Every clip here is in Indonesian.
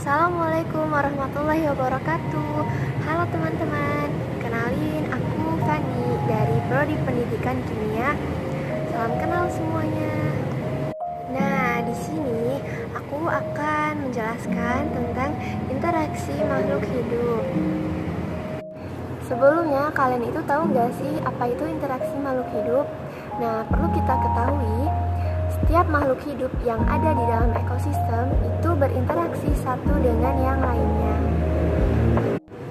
Assalamualaikum warahmatullahi wabarakatuh. Halo teman-teman, kenalin aku Fani dari Prodi Pendidikan Kimia. Salam kenal semuanya. Nah, di sini aku akan menjelaskan tentang interaksi makhluk hidup. Sebelumnya, kalian itu tahu nggak sih apa itu interaksi makhluk hidup? Nah, perlu kita ketahui, setiap makhluk hidup yang ada di dalam ekosistem itu berinteraksi satu dengan yang lainnya.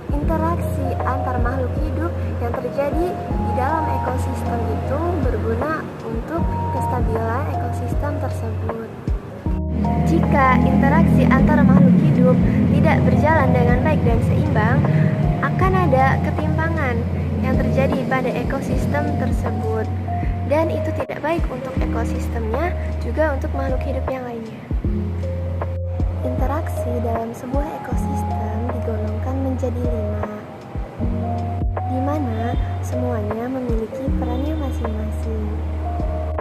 Interaksi antar makhluk hidup yang terjadi di dalam ekosistem itu berguna untuk kestabilan ekosistem tersebut. Jika interaksi antara makhluk hidup tidak berjalan dengan baik dan seimbang, akan ada ketimpangan yang terjadi pada ekosistem tersebut. Dan itu tidak baik untuk ekosistemnya, juga untuk makhluk hidup yang lainnya. Interaksi dalam sebuah ekosistem digolongkan menjadi 5, di mana semuanya memiliki perannya masing-masing.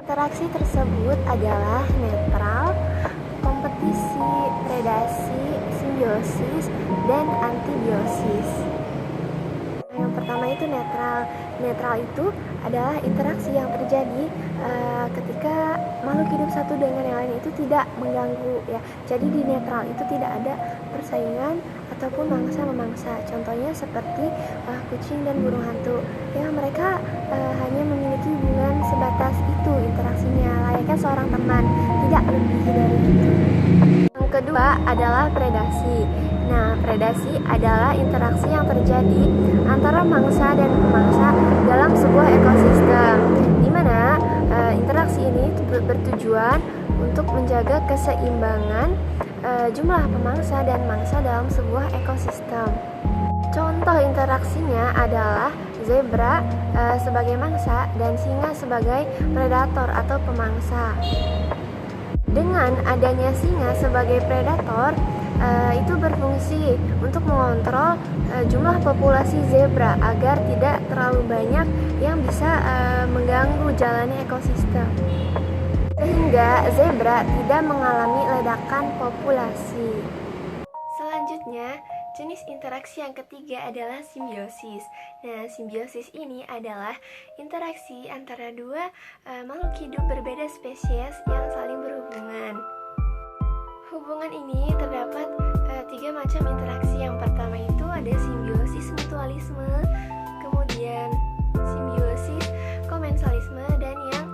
Interaksi tersebut adalah netral, kompetisi, predasi, simbiosis, dan antibiosis. Yang pertama itu netral. Netral itu adalah interaksi yang terjadi ketika makhluk hidup satu dengan yang lain itu tidak mengganggu ya. Jadi di netral itu tidak ada persaingan ataupun mangsa-memangsa. Contohnya seperti kucing dan burung hantu. Ya, mereka hanya memiliki hubungan sebatas itu interaksinya, layaknya seorang teman, tidak lebih dari itu. Yang kedua adalah predasi. Nah, predasi adalah interaksi yang terjadi antara mangsa dan pemangsa dalam sebuah ekosistem, di mana interaksi ini bertujuan untuk menjaga keseimbangan jumlah pemangsa dan mangsa dalam sebuah ekosistem. Contoh interaksinya adalah zebra sebagai mangsa dan singa sebagai predator atau pemangsa. Dengan adanya singa sebagai predator, itu berfungsi untuk mengontrol jumlah populasi zebra agar tidak terlalu banyak yang bisa mengganggu jalannya ekosistem, sehingga zebra tidak mengalami ledakan populasi. Selanjutnya, jenis interaksi yang ketiga adalah simbiosis. Nah, simbiosis ini adalah interaksi antara dua makhluk hidup berbeda spesies yang saling berhubungan. Hubungan ini terdapat 3 macam interaksi. Yang pertama itu ada simbiosis mutualisme, kemudian simbiosis komensalisme, dan yang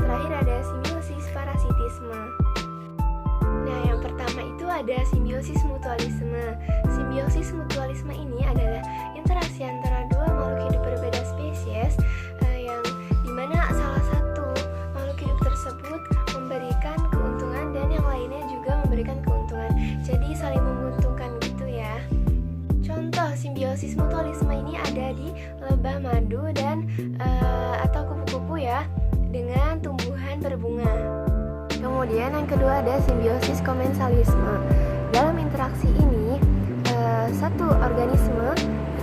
terakhir ada simbiosis parasitisme. Nah, yang pertama itu ada simbiosis mutualisme. Simbiosis mutualisme ini adalah interaksi antara dua makhluk hidup berbeda spesies yang dimana salah satu makhluk hidup tersebut memberikan keuntungan dan yang lainnya juga memberikan keuntungan. Jadi saling menguntungkan gitu ya. Contoh simbiosis mutualisme ini ada di lebah madu dan atau kupu-kupu ya, dengan tumbuhan berbunga. Kemudian yang kedua ada simbiosis komensalisme. Dalam interaksi ini satu organisme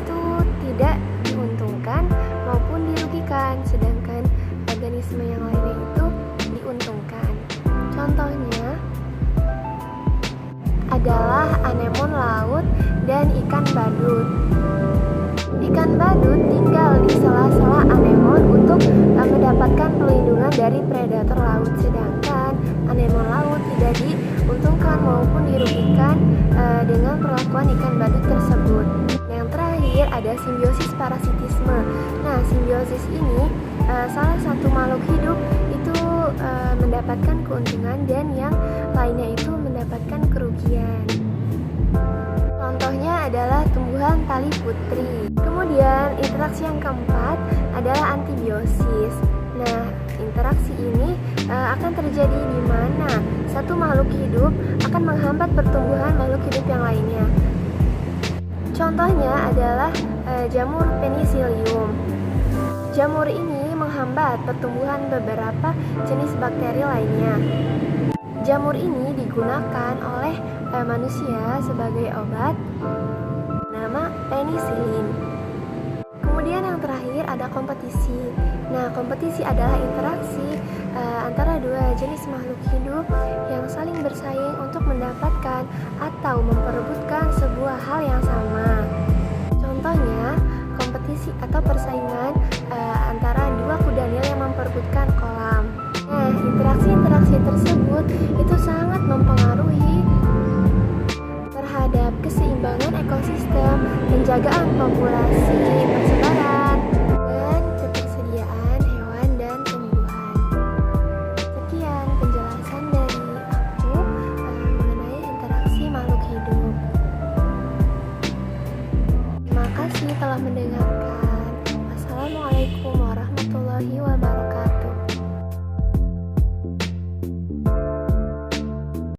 itu tidak diuntungkan maupun dirugikan, sedangkan organisme yang lainnya itu diuntungkan. Contohnya adalah anemon laut dan ikan badut. Ikan badut tinggal di sela-sela anemon untuk mendapatkan perlindungan dari predator laut, sedangkan anemon laut tidak diuntungkan maupun dirugikan dengan perlakuan ikan badut tersebut. Yang terakhir ada simbiosis parasitisme. Nah, simbiosis ini salah satu makhluk hidup itu mendapatkan keuntungan dan yang lainnya itu mendapatkan kerugian. Contohnya adalah tumbuhan tali putri. Kemudian interaksi yang keempat adalah antibiosis. Nah, interaksi ini akan terjadi di mana satu makhluk hidup akan menghambat pertumbuhan makhluk hidup yang lainnya. Contohnya adalah jamur penicillium. Jamur ini menghambat pertumbuhan beberapa jenis bakteri lainnya. Jamur ini digunakan oleh manusia sebagai obat nama penisilin. Kemudian yang terakhir ada kompetisi. Nah, kompetisi adalah interaksi antara dua jenis makhluk hidup yang saling bersaing untuk mendapatkan atau selalu memperebutkan sebuah hal yang sama. Contohnya, kompetisi atau persaingan antara dua kuda nil yang memperebutkan kolam. Nah, interaksi-interaksi tersebut itu sangat mempengaruhi terhadap keseimbangan ekosistem, penjagaan populasi, persebaran, dan ketersediaan hewan dan tumbuhan. Sekian penjelasan dari aku mengenai interaksi makhluk hidup. Terima kasih telah mendengarkan. Wassalamualaikum warahmatullahi wabarakatuh.